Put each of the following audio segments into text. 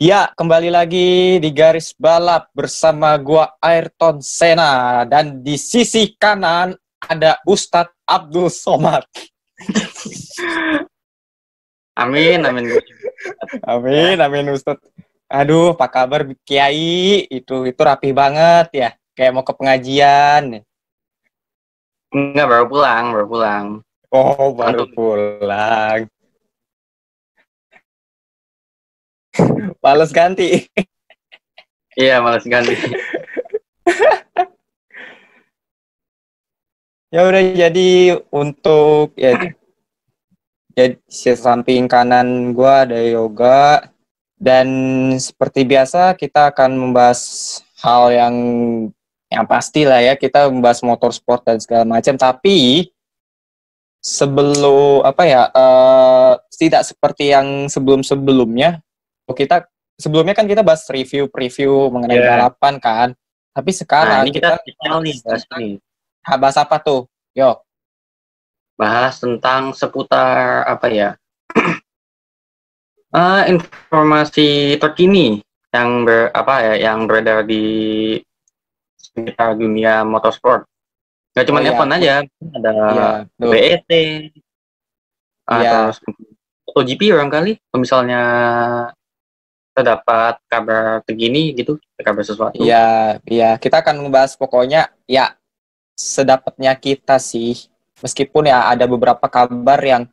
Ya, kembali lagi di garis balap bersama gua Ayrton Senna dan di sisi kanan ada Ustadz Abdul Somad. Amin, amin. Amin, amin Ustadz. Aduh, apa kabar Kiai? Itu rapi banget ya, kayak mau ke pengajian. Enggak, baru pulang, baru pulang. Oh, baru Ngantuk. pulang. Males ganti. Iya, malas ganti. Ya udah, jadi untuk ya samping kanan gua ada yoga. Dan seperti biasa kita akan membahas hal yang pasti lah ya, kita membahas motorsport dan segala macam. Tapi sebelum tidak seperti yang sebelum-sebelumnya. Sebelumnya kan kita bahas preview mengenai Iya. balapan kan. Tapi Nah, sekarang ini kita kita spesial nih, bahas ini. bahas apa tuh? Yo. Bahas tentang seputar apa ya? Informasi terkini yang beredar di sekitar dunia motorsport. Gak Oh cuma ya, F1 aja, ada iya, tuh. WEC, Iya. atau MotoGP barangkali. Kalau misalnya terdapat kabar terkini gitu, kabar sesuatu. Iya, iya, kita akan membahas pokoknya ya sedapatnya kita sih. Meskipun ya ada beberapa kabar yang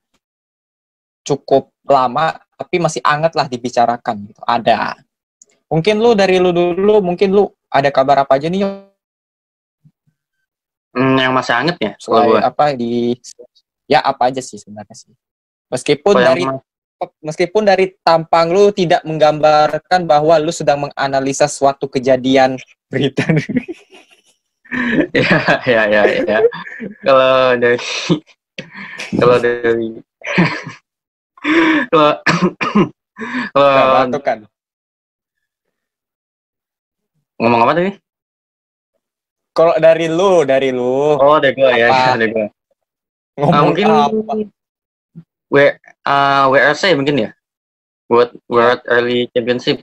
cukup lama tapi masih hangat lah dibicarakan gitu. Ada. Mungkin lu dulu, mungkin lu ada kabar apa aja nih Yo? Yang masih anget ya, kalau Selain gue. apa di ya apa aja sih sebenarnya sih. Meskipun Kalau yang dari meskipun dari tampang lu tidak menggambarkan bahwa lu sedang menganalisa suatu kejadian berita. ya, ya. Kalau dari kalau dari kalau Nah, kalau batuk kan. ngomong apa tadi? Kalau dari lu Oh, dari gue ya, apa dari gue. ngomong Mungkin apa? W WRC mungkin ya, buat Ya, World Early Championship.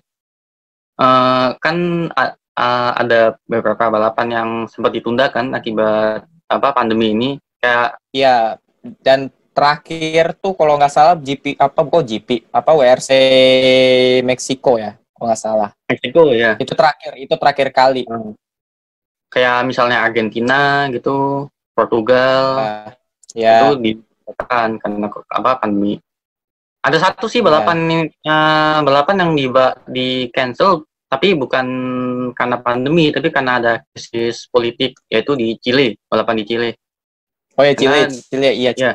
Kan ada beberapa balapan yang sempat ditunda kan akibat pandemi ini. Kayak ya, dan terakhir tuh kalau nggak salah GP apa WRC Meksiko ya kalau nggak salah. Meksiko ya. Itu terakhir kali. Kayak misalnya Argentina gitu, Portugal Ya, itu ya, dikatakan karena pandemi. Ada satu sih ya. balapan yang di cancel, tapi bukan karena pandemi, tapi karena ada krisis politik, yaitu di Chile, balapan di Chile. Oh ya, Karena Chile, iya. ya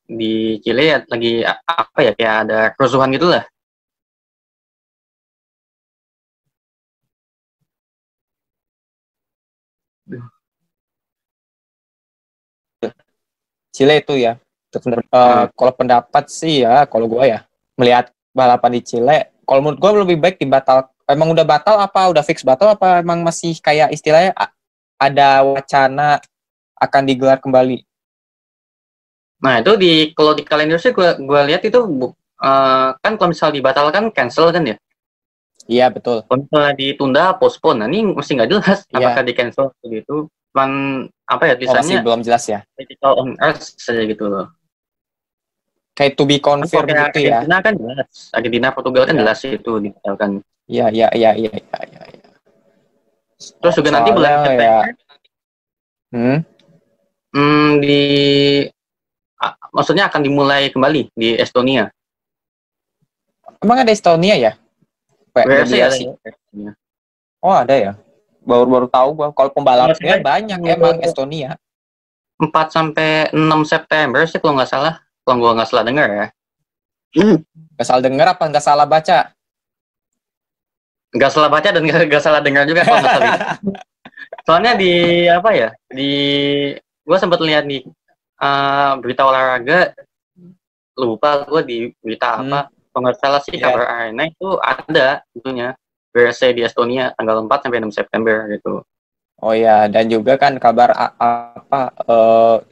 di Chile lagi apa ya, kayak ada kerusuhan gitu lah. Chile itu ya. Kalau pendapat sih ya, kalau gue ya melihat balapan di Chile, kalau menurut gue lebih baik dibatal. Emang udah batal apa udah fix batal apa emang masih kayak istilahnya ada wacana akan digelar kembali? Nah itu kalau di kalender sih gue lihat itu kan kalau misal dibatalkan cancel kan ya. Iya betul. Kalau misalnya ditunda postpone, nah ini masih nggak jelas Iya. apakah di cancel gitu. Cuman apa ya Oh, tulisannya masih belum jelas ya. digital on earth saja gitu loh. Kayak to be Kan kalau confirm kayak gitu ya. Argentina kan jelas, Argentina Portugal kan Iya. jelas itu dibatalkan. Iya, iya, iya, iya, iya, iya. Terus juga nanti Soalnya bulan ya, September di maksudnya akan dimulai kembali di Estonia. emang ada Estonia ya? WRC ada WRC. ya. Estonia. Oh ada ya. Baru-baru tahu gua. Kalau pembalapnya Sampai banyak emang Estonia. 4 sampai 6 September sih kalau nggak salah. Kalau gua nggak salah dengar ya. Gak salah denger apa nggak salah baca? Nggak salah baca dan nggak salah dengar juga kalau nggak salah. Soalnya di apa ya? Gua sempat lihat di berita olahraga, lupa gua di berita apa. Kalau nggak salah sih kabar arena itu ada tentunya. WRC di Estonia tanggal 4 sampai 6 September gitu. Oh ya, dan juga kan kabar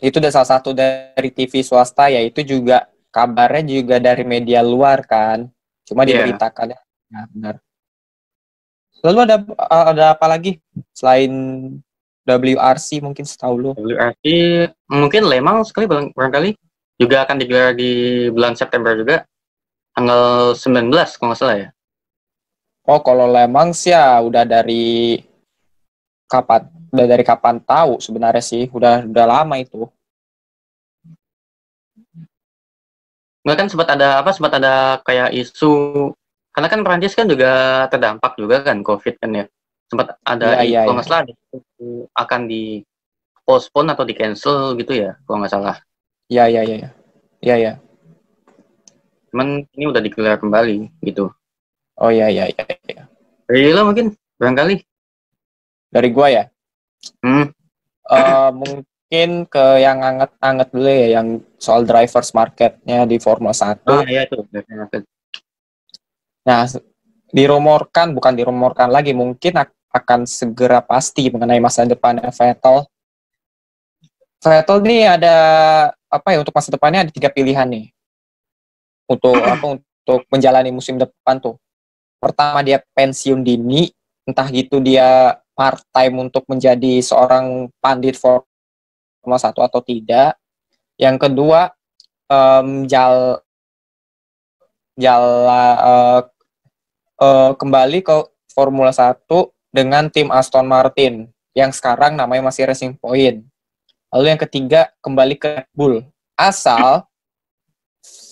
itu udah salah satu dari TV swasta ya, itu juga kabarnya juga dari media luar kan. Cuma diberitakan ya, benar. Lalu ada apa lagi selain WRC mungkin setahu lu? WRC mungkin Le Mans sekali barangkali juga akan digelar di bulan September juga, tanggal 19 kalau nggak salah ya. Oh, kalau Le Mans ya udah dari kapan tahu sebenarnya sih, udah lama itu. Nggak kan sempat ada kayak isu, karena kan Prancis kan juga terdampak juga kan COVID kan ya. Sempat ada Iya, iya, kalau iya. nggak salah ada isu akan di postpone atau di cancel gitu ya kalau nggak salah. Iya, iya, iya. Iya, iya. Cuman ini udah digelar kembali gitu. Oh, iya, iya, iya, iya. Dari lo mungkin barangkali. Dari gua ya. Hmm. Mungkin ke yang anget-anget dulu ya, yang soal drivers marketnya di Formula 1. Iya itu. Nah, bukan dirumorkan lagi, mungkin akan segera pasti mengenai masa depannya Vettel. Vettel nih ada apa ya, untuk masa depannya ada 3 pilihan nih. Untuk menjalani musim depan tuh. Pertama, dia pensiun dini, entah gitu dia part time untuk menjadi seorang pandit Formula 1 atau tidak. Yang kedua, em, jal jala kembali ke Formula 1 dengan tim Aston Martin yang sekarang namanya masih Racing Point. Lalu yang ketiga, kembali ke Red Bull. Asal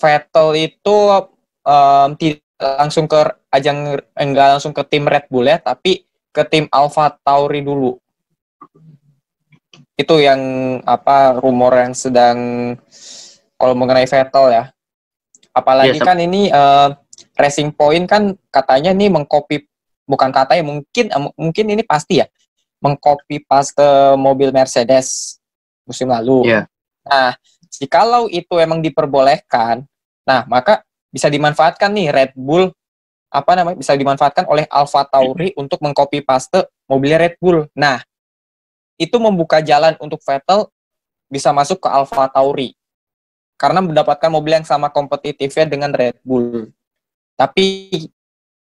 Vettel itu tidak langsung ke enggak langsung ke tim Red Bull ya, tapi ke tim Alpha Tauri dulu. Itu yang rumor yang sedang, kalau mengenai Vettel ya. Apalagi kan ini Racing Point kan katanya nih bukan katanya, mungkin ini pasti ya, mengcopy paste mobil Mercedes musim lalu. Yeah. Nah, jikalau itu emang diperbolehkan, nah maka bisa dimanfaatkan nih Red Bull, bisa dimanfaatkan oleh Alpha Tauri untuk mengcopy paste mobil Red Bull. Nah, itu membuka jalan untuk Vettel bisa masuk ke Alpha Tauri karena mendapatkan mobil yang sama kompetitifnya dengan Red Bull. Tapi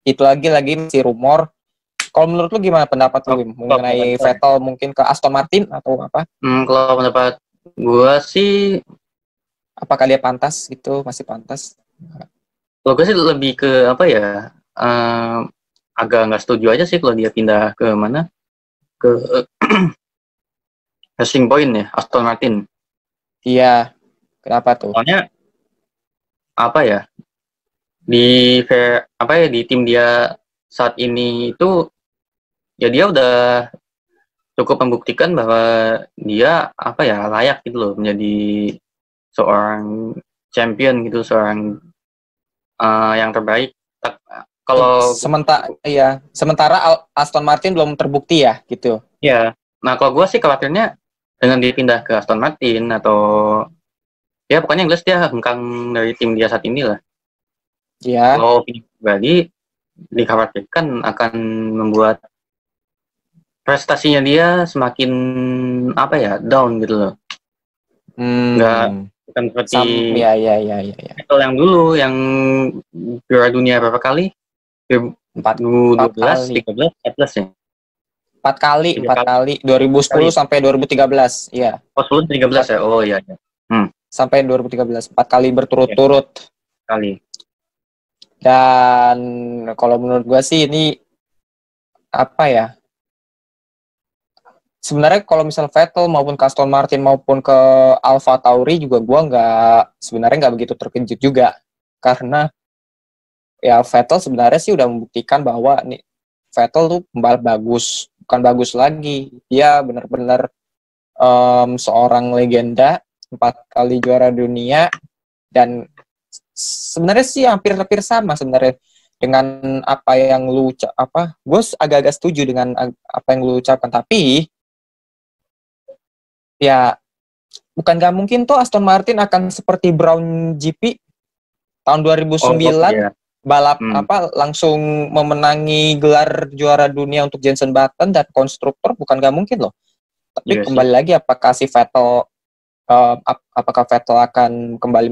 itu lagi masih rumor. Kalau menurut lu gimana pendapat lu mengenai Vettel mungkin ke Aston Martin atau apa? Kalau pendapat gue sih, apakah dia pantas gitu, masih pantas? kalau gue sih lebih ke apa ya, agak nggak setuju aja sih kalau dia pindah ke mana, ke Racing Point ya, Aston Martin. Iya, kenapa tuh? Soalnya apa ya, di tim dia saat ini itu ya dia udah cukup membuktikan bahwa dia apa ya, layak gitu loh menjadi seorang champion gitu, seorang yang terbaik. Kalau sementara Aston Martin belum terbukti ya gitu. ya, nah kalau gue sih khawatirnya dengan dia pindah ke Aston Martin atau ya pokoknya yang jelas dia hengkang dari tim dia saat ini lah. Iya. Kalau pribadi dikhawatirkan akan membuat prestasinya dia semakin apa ya, down gitu loh. Nggak, bukan seperti ya. yang dulu yang juara dunia berapa kali? 2012, 13, 14 ya? 4 kali 2010 sampai 2013. Iya. Oh, 10 13 ya. Oh iya. Sampai 2013 4 kali berturut-turut. Kali. Dan kalau menurut gue sih ini apa ya? Sebenarnya kalau misal Vettel maupun ke Aston Martin maupun ke Alpha Tauri juga gue sebenarnya nggak begitu terkejut juga, karena ya Vettel sebenarnya sih udah membuktikan bahwa nih Vettel tuh pembalap bagus, bukan bagus lagi, dia benar-benar seorang legenda, 4 kali juara dunia, dan sebenarnya sih hampir sama sebenarnya dengan apa yang lu gue agak-agak setuju dengan apa yang lu ucapkan, tapi ya bukan gak mungkin tuh Aston Martin akan seperti Brown GP tahun 2009, balap langsung memenangi gelar juara dunia untuk Jenson Button dan konstruktor, bukan gak mungkin loh. Tapi kembali lagi apakah Vettel akan kembali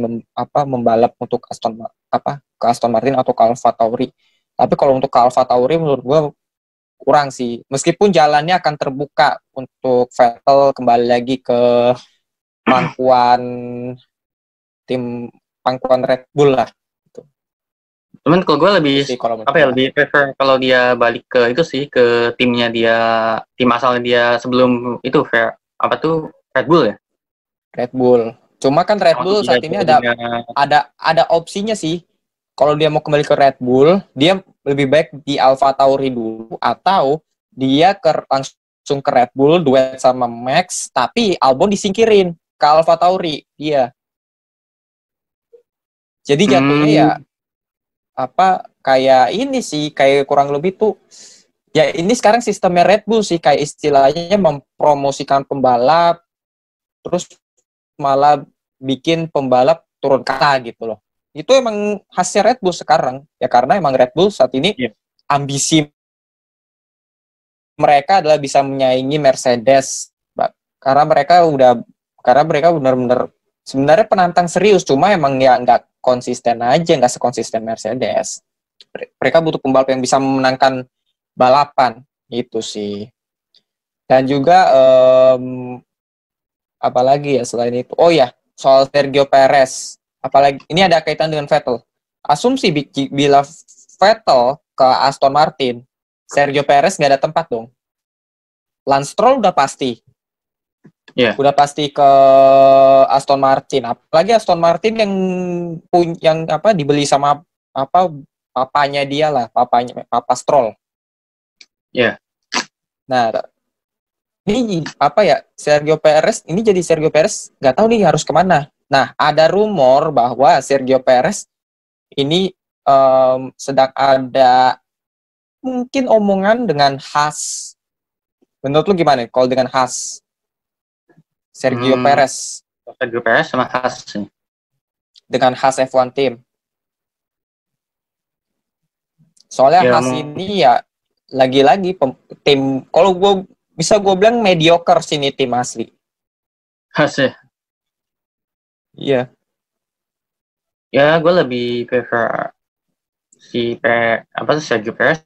membalap untuk ke Aston Martin atau ke Alpha Tauri. Tapi kalau untuk ke Alpha Tauri menurut gue kurang sih. Meskipun jalannya akan terbuka untuk Vettel kembali lagi ke pangkuan tim pangkuan Red Bull lah. Gitu. Cuman kalau gue lebih Itu sih kalau menurut apa ya, gua. lebih prefer kalau dia balik ke itu sih, ke timnya dia, tim asalnya dia sebelum itu apa tuh, Red Bull ya. Red Bull. Cuma kan Red Yang waktu Bull dia saat ini dengan ada opsinya sih. Kalau dia mau kembali ke Red Bull, dia lebih baik di Alpha Tauri dulu atau dia langsung ke Red Bull duet sama Max, tapi Albon disingkirin ke Alpha Tauri dia. Jadi jatuhnya ya apa kayak ini sih, kayak kurang lebih tuh ya ini sekarang sistemnya Red Bull sih, kayak istilahnya mempromosikan pembalap terus malah bikin pembalap turun kata gitu loh. Itu emang hasil Red Bull sekarang. Ya karena emang Red Bull saat ini ambisi mereka adalah bisa menyaingi Mercedes. Karena mereka benar-benar sebenarnya penantang serius, cuma emang ya nggak konsisten aja, nggak sekonsisten Mercedes. Mereka butuh pembalap yang bisa memenangkan balapan, itu sih. Dan juga apalagi ya selain itu, oh ya soal Sergio Perez, apalagi ini ada kaitan dengan Vettel. Asumsi bila Vettel ke Aston Martin, Sergio Perez nggak ada tempat dong. Lance Stroll udah pasti, udah pasti ke Aston Martin. Apalagi Aston Martin yang apa dibeli sama apa papanya dia lah, papa Stroll. Nah, ini apa ya, Sergio Perez ini jadi Sergio Perez nggak tahu nih harus kemana. Nah, ada rumor bahwa Sergio Perez ini sedang ada mungkin omongan dengan Haas. Menurut lu gimana kalau dengan Haas? Sergio Perez sama Haas nih. Dengan Haas F1 team. Soalnya Haas ini ya lagi-lagi tim, kalau gue bilang mediocre sini tim asli. Haas ya? Iya. Ya, gue lebih prefer Sergio Perez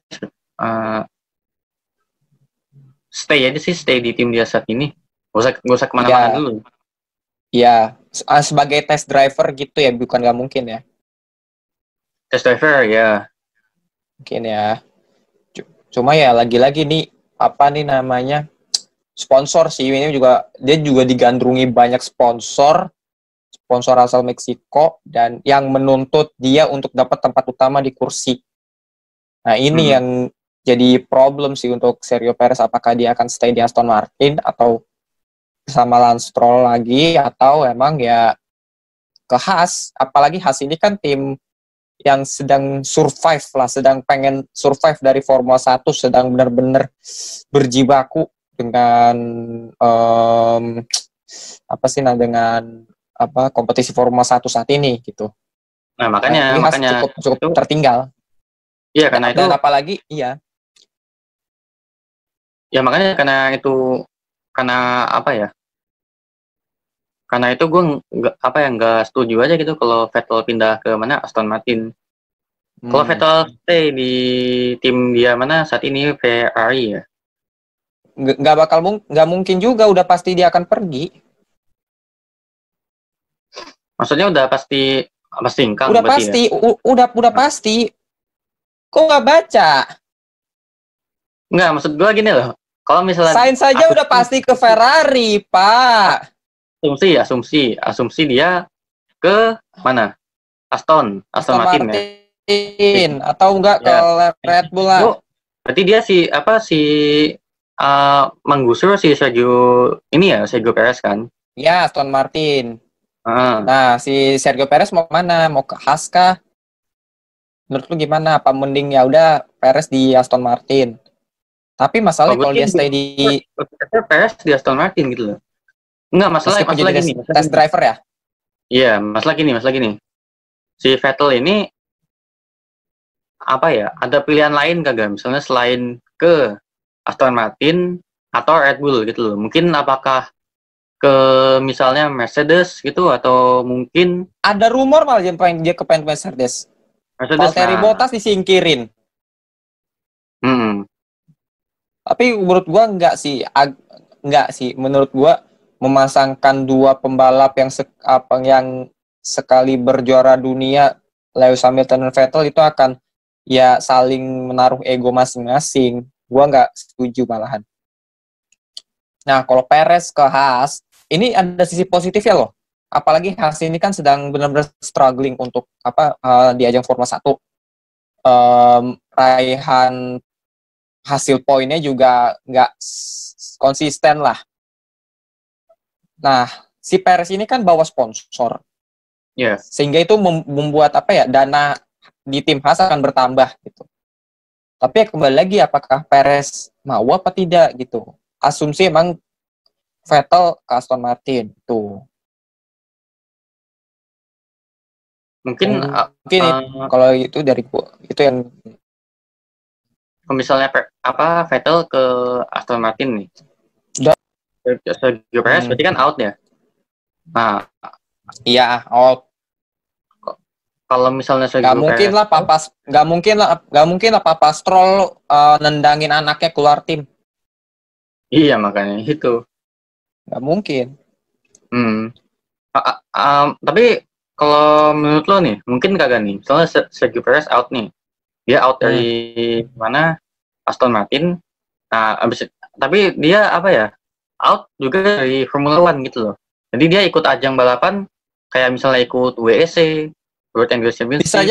stay di tim dia saat ini. Gak usah kemana-mana dulu. Iya, sebagai test driver gitu ya, bukan nggak mungkin ya. Test driver ya. Mungkin ya. Cuma ya lagi-lagi nih apa nih namanya, sponsor sih ini juga, dia juga digandrungi banyak sponsor asal Meksiko dan yang menuntut dia untuk dapat tempat utama di kursi. Nah ini yang jadi problem sih untuk Sergio Perez, apakah dia akan stay di Aston Martin atau sama Lance Stroll lagi, atau emang ya ke Haas. Apalagi Haas ini kan tim yang sedang survive lah, sedang pengen survive dari Formula 1, sedang benar-benar berjibaku dengan kompetisi Formula 1 saat ini gitu. Nah, makanya cukup tertinggal. Iya, karena dan apalagi iya. Ya makanya karena apa ya? Karena itu gue nggak setuju aja gitu kalau Vettel pindah ke mana, Aston Martin. Kalau Vettel stay di tim dia mana saat ini, Ferrari ya. Nggak mungkin juga, udah pasti dia akan pergi. Maksudnya udah pasti ingkang. Udah pasti, ya? udah pasti. Kok nggak baca? Nggak, maksud gue gini loh. Kalau misalnya Sainz saja udah pasti ke Ferrari, Pak. Asumsi dia ke mana? Aston Martin ya. Atau enggak ke Red Bull lah. Berarti dia menggusur si Sergio Perez kan? Ya, Aston Martin. Nah, si Sergio Perez mau kemana? Mau ke Haas kah? Menurut lu gimana? Apa mending ya udah Perez di Aston Martin? Tapi masalahnya kalau dia stay di Perez di Aston Martin gitu loh. Enggak, masalah gini. Test driver ya? Iya, masalah gini. Si Vettel ini apa ya? Ada pilihan lain kagak? Misalnya selain ke Aston Martin atau Red Bull gitu loh. Mungkin apakah ke misalnya Mercedes gitu, atau mungkin ada rumor malah dia ke Mercedes. Valtteri Bottas disingkirin. Tapi menurut gua enggak sih. Menurut gua memasangkan dua pembalap yang sekali berjuara dunia, Lewis Hamilton dan Vettel, itu akan ya saling menaruh ego masing-masing. Gua nggak setuju malahan. Nah, kalau Perez ke Haas, ini ada sisi positifnya loh. Apalagi Haas ini kan sedang benar-benar struggling untuk di ajang Formula 1. Raihan hasil poinnya juga nggak konsisten lah. Nah, si Perez ini kan bawa sponsor. Yes. Sehingga itu membuat dana di tim Haas akan bertambah gitu. Tapi kembali lagi, apakah Perez mau apa tidak gitu. Asumsi emang Vettel ke Aston Martin tuh. Mungkin kalau itu dari gua, itu yang misalnya Vettel ke Aston Martin nih. Sergio Perez berarti kan out ya. Nah, iya out. Kalau misalnya Sergio Perez, nggak mungkin lah Papa Stroll nendangin anaknya keluar tim. Iya, makanya itu. Nggak mungkin. Tapi kalau menurut lo nih, mungkin kagak nih. Misalnya Sergio Perez out nih. Dia out dari mana? Aston Martin. Nah, tapi dia out juga dari Formula One gitu loh. Jadi dia ikut ajang balapan kayak misalnya ikut WEC, World Endurance Championship. Bisa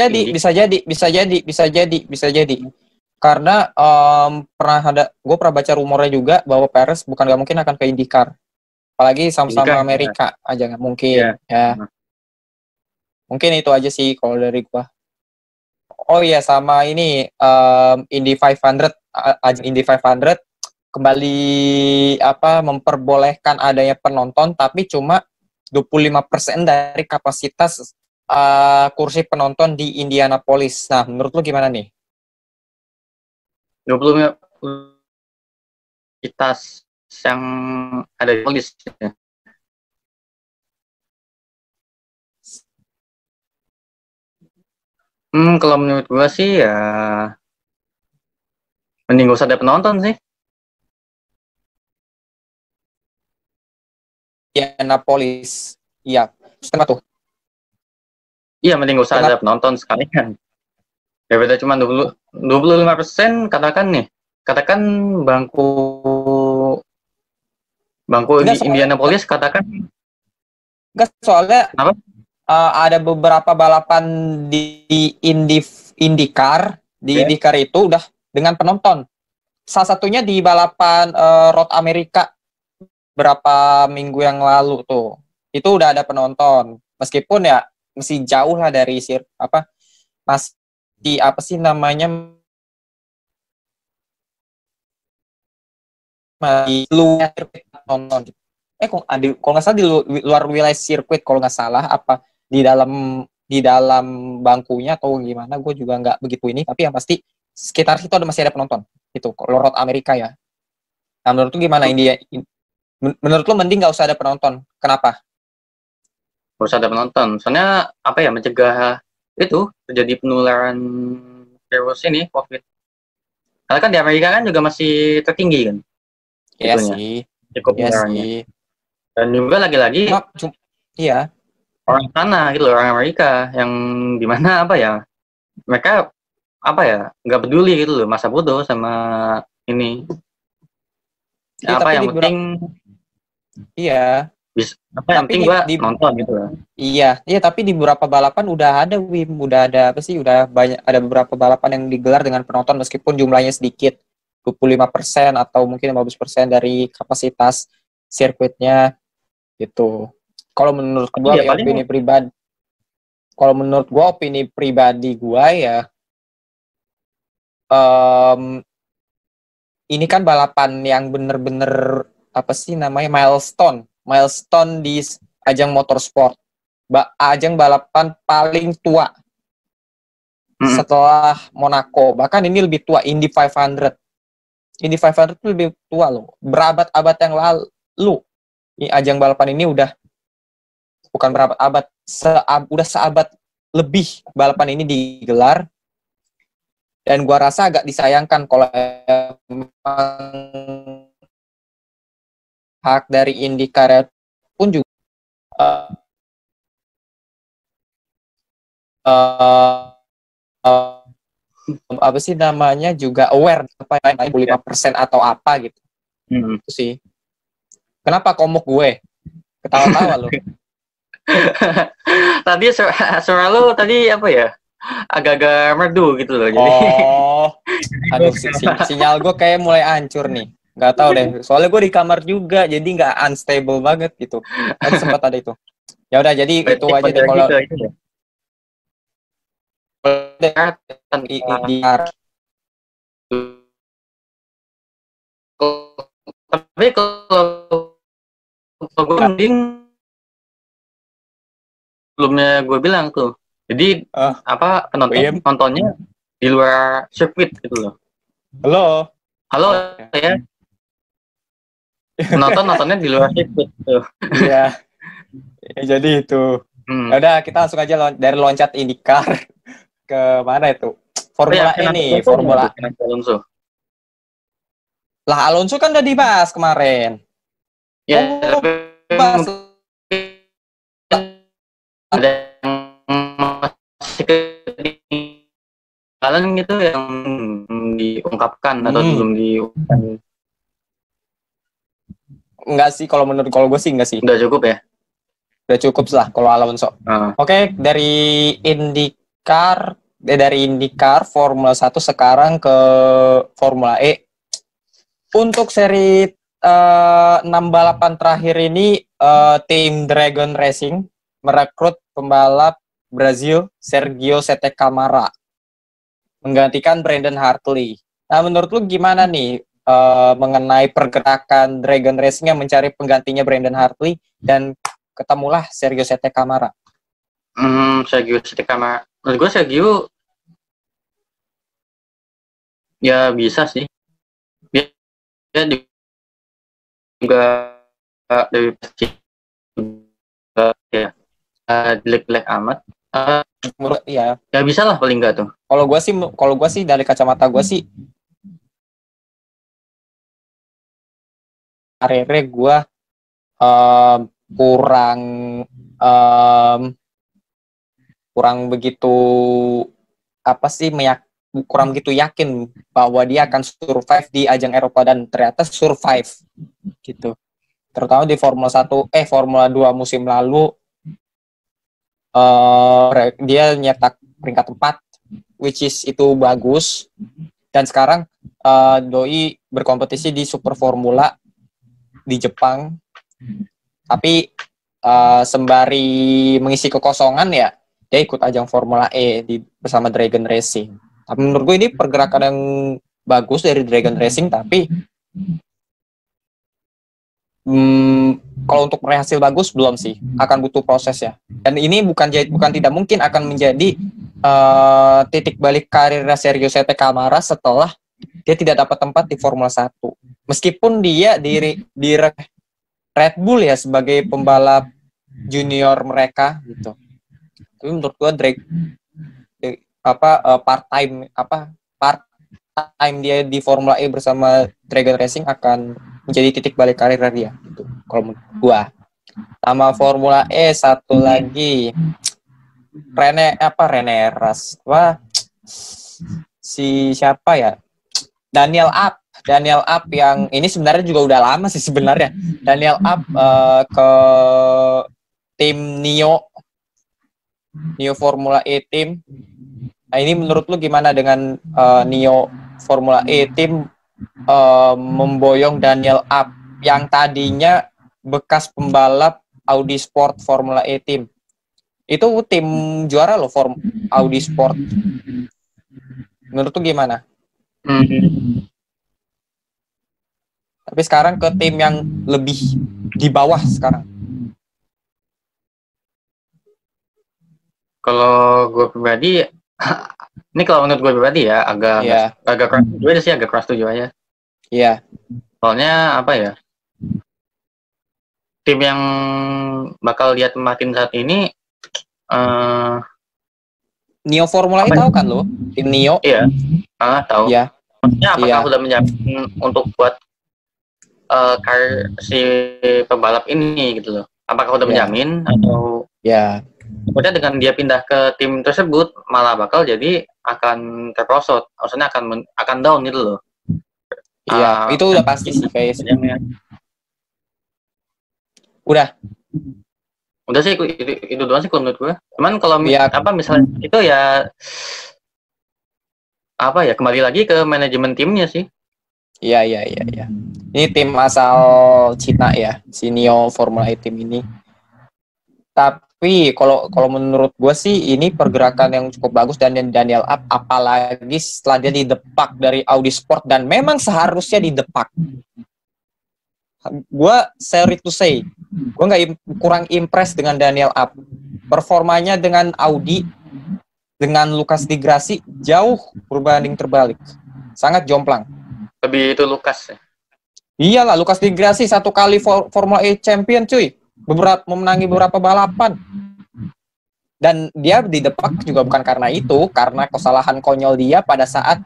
jadi. Karena gue pernah baca rumornya juga bahwa Perez bukan nggak mungkin akan ke IndyCar. Apalagi sama-sama Amerika aja nggak mungkin. Ya. Mungkin itu aja sih kalau dari gue. Oh iya, sama ini Indy 500, ajang Indy 500 kembali memperbolehkan adanya penonton, tapi cuma 25% dari kapasitas kursi penonton di Indianapolis. Nah, menurut lu gimana nih? 25 kapasitas yang ada di polis ya. Kalau menurut gua sih ya mending gak usah ada penonton sih. Indianapolis. Iya. Setengah tuh. Iya, mending gak usah ada penonton sekalian. Daripada cuma 25%, katakan bangku Indianapolis katakan. Enggak, soalnya apa? Ada beberapa balapan di IndyCar, IndyCar itu udah dengan penonton. Salah satunya di balapan Road America berapa minggu yang lalu tuh. Itu udah ada penonton. Meskipun ya masih jauh lah dari luar nonton. Kalau nggak salah di luar wilayah sirkuit, kalau nggak salah di dalam bangkunya atau gimana, gue juga nggak begitu ini, tapi yang pasti sekitar situ masih ada penonton. Itu kalau Road Amerika ya. Nah, menurut lu gimana India? Menurut lu mending nggak usah ada penonton? Kenapa? Nggak usah ada penonton. Soalnya mencegah itu terjadi penularan virus ini, COVID. Karena kan di Amerika kan juga masih tertinggi kan. Iya sih. Cukup penularannya. Dan juga lagi-lagi iya. Orang sana gitu loh, orang Amerika yang dimana mereka nggak peduli gitu loh, masa bodoh sama ini. Ya, yang penting iya. Yang penting gua nonton gitu loh. Iya, tapi di beberapa balapan udah ada beberapa balapan yang digelar dengan penonton meskipun jumlahnya sedikit, 25% atau mungkin 15% dari kapasitas sirkuitnya gitu. Kalau menurut gua opini pribadi gua ya, ini kan balapan yang bener-bener milestone di ajang motorsport, ajang balapan paling tua setelah Monaco. Bahkan ini lebih tua, Indy 500 itu lebih tua loh, berabad-abad yang lalu. Ini ajang balapan ini udah bukan berabad-abad, udah seabad lebih balapan ini digelar. Dan gua rasa agak disayangkan kalau emang hak dari IndyCar pun juga uh, uh, apa sih namanya juga aware apa yang 5% atau apa gitu. Itu sih. Kenapa komuk gue? Ketawa-tawa lo. Tadi suara lu tadi apa ya? Agak-agak merdu gitu loh. Jadi Aduh, sinyal gue kayak mulai hancur nih. Nggak tahu deh. Soalnya gue di kamar juga, jadi nggak unstable banget gitu. Tadi sempat ada itu. Ya udah, jadi itu aja deh kalau tapi kalau gue mending sebelumnya gue bilang tuh. Jadi apa penonton nontonnya di luar sirkuit gitu loh. Halo ya. Nontonnya di luar sirkuit tuh. Iya. Jadi itu. Ya udah, kita langsung aja dari loncat IndyCar ke mana itu? Formula E nih, Formula Alonso. Lah Alonso kan udah dibahas kemarin. Ya, ada yang masih ketinggalan gitu yang diungkapkan atau belum diungkapkan. Enggak sih, kalau gue sih enggak sih. Udah cukup ya? Udah cukup lah kalau Alonso. Oke, dari IndyCar Formula 1 sekarang ke Formula E. Untuk seri 6 balapan terakhir ini tim Dragon Racing merekrut pembalap Brazil Sergio Sete Câmara menggantikan Brandon Hartley. Nah, menurut lu gimana nih mengenai pergerakan Dragon Racing yang mencari penggantinya Brandon Hartley dan ketemulah Sergio Sete Câmara? Sergio Sete Câmara. Menurut gue Sergio ya bisa sih. Dia juga dari pasti ya jelek-jelek amat. Ya bisa lah paling enggak tuh. Kalau gue sih dari kacamata gue sih karirnya gue kurang begitu kurang begitu yakin bahwa dia akan survive di ajang Eropa, dan ternyata survive gitu. Terutama di Formula 2 musim lalu dia nyetak peringkat 4, which is itu bagus. Dan sekarang doi berkompetisi di Super Formula di Jepang. Tapi sembari mengisi kekosongan ya dia ikut ajang Formula E bersama Dragon Racing. Tapi menurut gue ini pergerakan yang bagus dari Dragon Racing, tapi kalau untuk meraih hasil bagus belum sih, akan butuh proses ya. Dan ini bukan tidak mungkin akan menjadi titik balik karir Sergio Sete Câmara setelah dia tidak dapat tempat di Formula 1. Meskipun dia di Red Bull ya sebagai pembalap junior mereka gitu. Tapi menurut gue part time dia di Formula E bersama Dragon Racing akan menjadi titik balik karir dia gitu. Kalau menurut gua. Sama Formula E satu lagi Rene Ras. Siapa ya? Daniel Abt yang ini sebenarnya juga udah lama sih sebenarnya. Daniel Abt ke tim Nio Formula E team. Nah, ini menurut lu gimana dengan Nio Formula E team memboyong Daniel Abt yang tadinya bekas pembalap Audi Sport Formula E team. Itu tim juara loh Audi Sport. Menurut lu gimana? Tapi sekarang ke tim yang lebih di bawah sekarang. Kalau gue pribadi, ini kalau menurut gue pribadi ya agak keras tujuh aja sih, agak keras tujuh aja. Iya. Soalnya apa ya? Tim yang bakal dia tempatin saat ini, Nio Formula E tahu kan lo? Tim Nio. Iya. Tahu. Iya. Maksudnya apakah Iya. udah menjamin untuk buat karir si pembalap ini gitu loh? Apakah udah Iya. menjamin atau Ya, kemudian dengan dia pindah ke tim tersebut malah bakal jadi akan terprosot, maksudnya akan down gitu loh. iya, itu udah pasti sih kayak udah. Udah sih itu doang sih kalau menurut gue. Cuman kalau Iya. misalnya itu ya kembali lagi ke manajemen timnya sih. Iya. Ini tim asal Cina ya, si Neo Formula E Team ini. Tapi kalau menurut gue sih ini pergerakan yang cukup bagus dan Daniel Up, apalagi setelah dia didepak dari Audi Sport dan memang seharusnya didepak. Gue sorry to say, gue kurang impress dengan Daniel Up. Performanya dengan Audi, dengan Lucas Di Grassi jauh berbanding terbalik, sangat jomplang. Lebih itu Lucas ya. Iyalah, Lucas Di Grassi 1 kali Formula E champion cuy, memenangi beberapa balapan. Dan dia didepak juga bukan karena itu, karena kesalahan konyol dia pada saat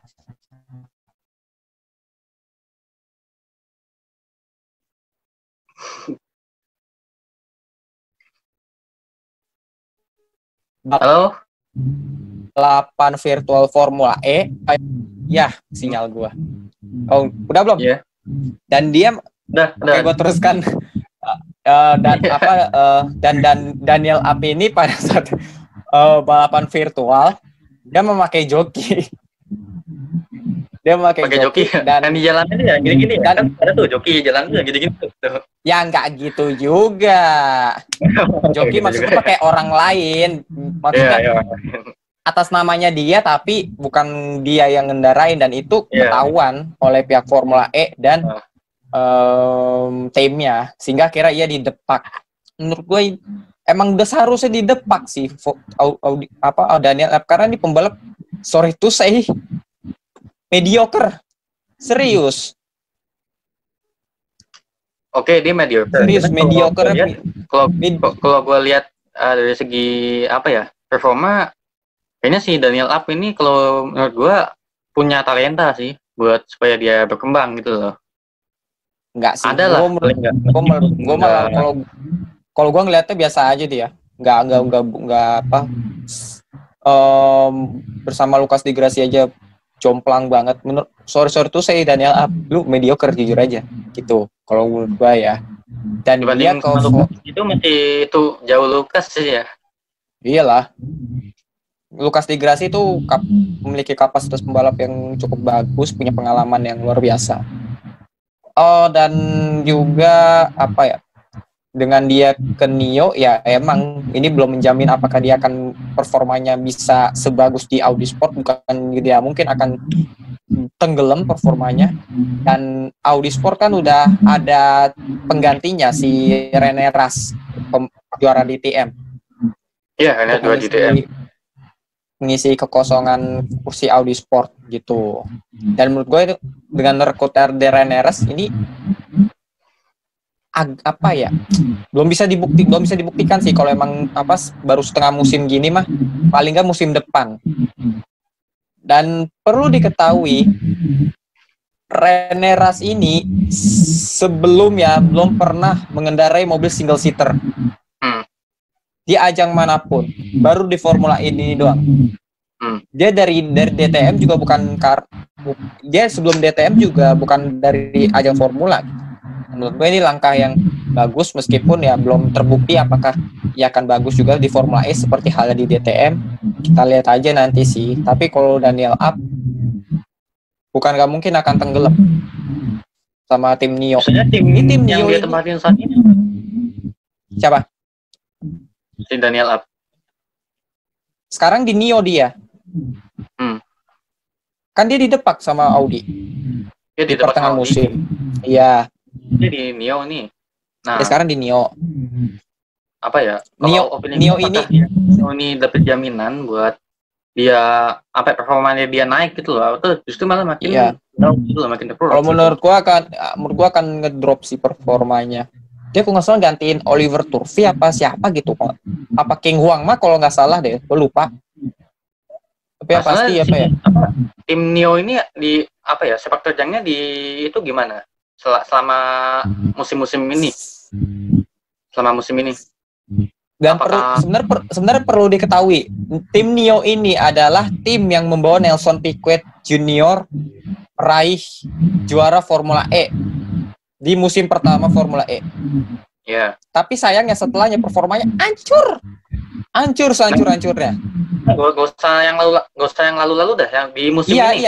Halo? balapan virtual Formula E. Ya, sinyal gua. Oh, udah belum? Iya. Dan dia Udah. Oke, gue teruskan. Dan Daniel Up ini pada saat balapan virtual dia memakai joki. Dia memakai joki dan di jalan itu ya gini-gini ya. Kan ada tuh joki jalan tuh gini-gini tuh. Ya nggak gitu juga. Joki gitu maksudnya juga. pakai orang lain. Maksudnya Iya. atas namanya dia tapi bukan dia yang ngendarain, dan itu ketahuan oleh pihak Formula E dan timnya, sehingga kira ia didepak. Menurut gue emang udah seharusnya didepak sih Daniel Up, karena ini pembalap sorry to say mediocre. Serius. Oke, dia mediocre. Serius mediocre. Kalau gue lihat dari segi performa, kayaknya si Daniel Up ini kalau menurut gue punya talenta sih buat supaya dia berkembang gitu loh. Enggak sih. Ada lah. Gue malah kalau gue ngeliatnya biasa aja dia. Enggak bersama Lucas Di Grassi aja jomplang banget. Menurut sorry tuh saya Daniel Up, lu mediocre jujur aja gitu. Kalau menurut gue ya. Dan dibanding dia itu masih itu jauh Lucas sih ya. Iyalah. Lucas Di Grassi itu memiliki kapasitas pembalap yang cukup bagus, punya pengalaman yang luar biasa. Dan juga dengan dia ke Nio ya emang ini belum menjamin apakah dia akan performanya bisa sebagus di Audi Sport, bukan dia mungkin akan tenggelam performanya, dan Audi Sport kan udah ada penggantinya si René Rast, juara DTM. Iya, René juara DTM. Mengisi kekosongan kursi Audi Sport gitu. Dan menurut gue itu dengan rekruter René Rast ini belum bisa dibuktikan sih kalau emang baru setengah musim gini mah, paling nggak musim depan. Dan perlu diketahui René Rast ini sebelumnya belum pernah mengendarai mobil single seater di ajang manapun, baru di Formula E ini doang. Dia dari DTM juga dia sebelum DTM juga bukan dari ajang Formula. Menurut gue ini langkah yang bagus, meskipun ya belum terbukti apakah ia akan bagus juga di Formula E seperti halnya di DTM. Kita lihat aja nanti sih. Tapi kalau Daniel Up bukan gak mungkin akan tenggelam sama tim Nio. Tim yang dia tempatin saat ini siapa? Si Daniel Up. Sekarang di Nio dia. Kan dia didepak sama Audi. Dia di pertengahan musim. Iya. Dia di Nio nih. Nah, ya sekarang di Nio. Nio ini dapat jaminan buat dia performanya dia naik gitu loh. Atau justru malah makin makin terpuruk. Kalau menurut gua akan ngedrop si performanya. Dia kalau nggak salah gantiin Oliver Turvey apa siapa gitu kok. Apa King Huang mah kalau nggak salah deh, gua lupa. Tapi yang pasti Masalah apa ya? tim Nio ini di apa ya, sepak terjangnya di itu gimana? Selama musim-musim ini, selama musim ini. Dan Apakah sebenarnya perlu diketahui, tim Nio ini adalah tim yang membawa Nelson Piquet Junior meraih juara Formula E di musim pertama Formula E. ya? Tapi sayangnya setelahnya performanya hancur sehancur-hancurnya. Gak usah yang lalu-lalu dah, yang di musim ini.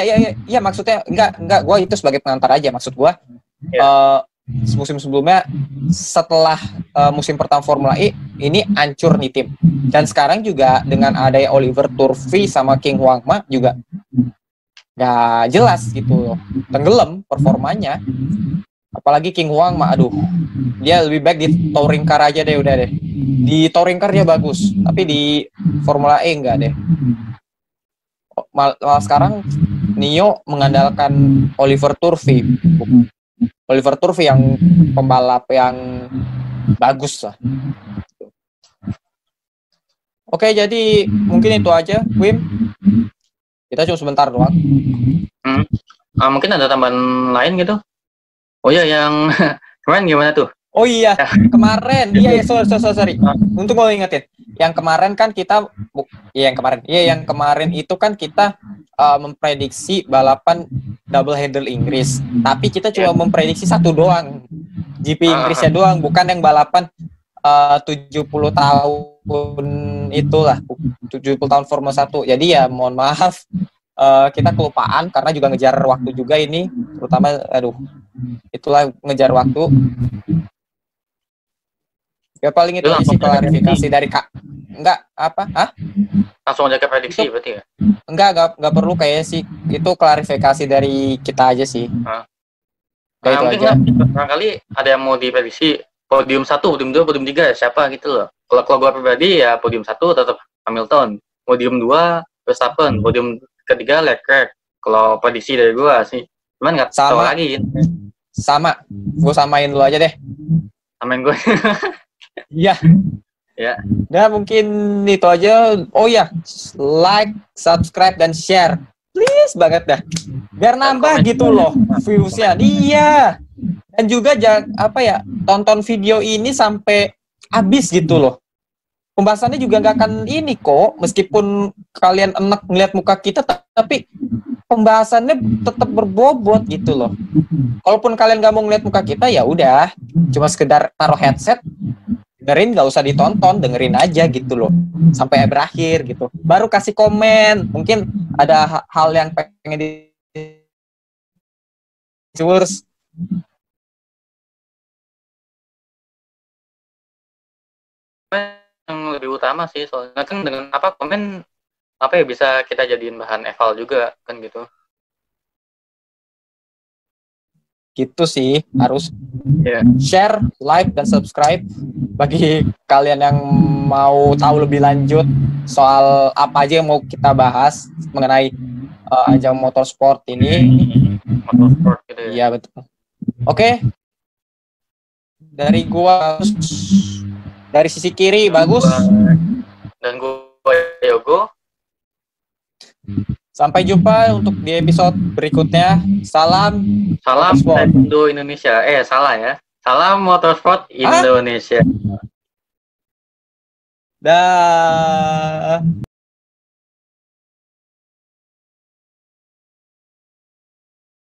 Iya, maksudnya enggak, gue itu sebagai pengantar aja, maksud gue musim sebelumnya setelah musim pertama Formula E ini hancur nih tim. Dan sekarang juga dengan adanya Oliver Turvey sama King Wangma juga nggak jelas gitu, tenggelam performanya. Apalagi King Wangma, aduh, dia lebih baik di touring car aja deh, udah deh. Di touring car dia bagus, tapi di Formula E enggak deh. Malah sekarang Nio mengandalkan Oliver Turvey yang pembalap yang bagus lah. Oke, jadi mungkin itu aja, Wim. Kita cuma sebentar doang. Mungkin ada tambahan lain gitu. Oh iya, yang kemarin gimana tuh? Oh iya, kemarin. Iya, sorry. Untuk mau ingetin. Yang kemarin kan kita yang kemarin itu kan kita memprediksi balapan double header Inggris. Tapi kita cuma memprediksi satu doang. GP Inggrisnya doang, bukan yang balapan 70 tahun itulah, 70 tahun Formula 1. Jadi ya mohon maaf, kita kelupaan karena juga ngejar waktu juga ini, terutama itulah ngejar waktu. Ya paling itu isi klarifikasi dari Kak. Enggak apa? Hah? Langsung aja ke prediksi itu, berarti ya? Enggak perlu kayaknya sih. Itu klarifikasi dari kita aja sih. Kayak itu aja. Barangkali ada yang mau diprediksi podium 1, podium 2, podium 3 siapa gitu loh. Kalau gue pribadi ya podium 1 tetap Hamilton, podium 2 Verstappen, podium ketiga Leclerc. Kalau prediksi dari gue sih, cuman nggak tahu lagi. Sama, gue samain dulu aja deh. Samain gue. Iya. Ya. Nah mungkin itu aja. Oh ya, like, subscribe dan share, please banget dah. Biar nambah gitu loh viewsnya. Iya. Dan juga tonton video ini sampai habis gitu loh. Pembahasannya juga nggak akan ini kok, meskipun kalian enak ngeliat muka kita, tapi pembahasannya tetap berbobot gitu loh. Kalaupun kalian nggak mau ngeliat muka kita, ya udah, cuma sekedar taruh headset, dengerin, nggak usah ditonton, dengerin aja gitu loh, sampai berakhir gitu. Baru kasih komen, mungkin ada hal yang pengen dicurs. Yang lebih utama sih, soalnya kan dengan komen bisa kita jadiin bahan eval juga kan gitu. Gitu sih, harus share, like, dan subscribe bagi kalian yang mau tahu lebih lanjut soal apa aja yang mau kita bahas mengenai ajang motorsport ini. Motorsport gitu ya. Iya betul. Oke. Dari gua, dari sisi kiri bagus. Dan gua Yogo. Sampai jumpa untuk di episode berikutnya. Salam Indo Indonesia. Salah ya. Salam Motorsport Indonesia. Dah.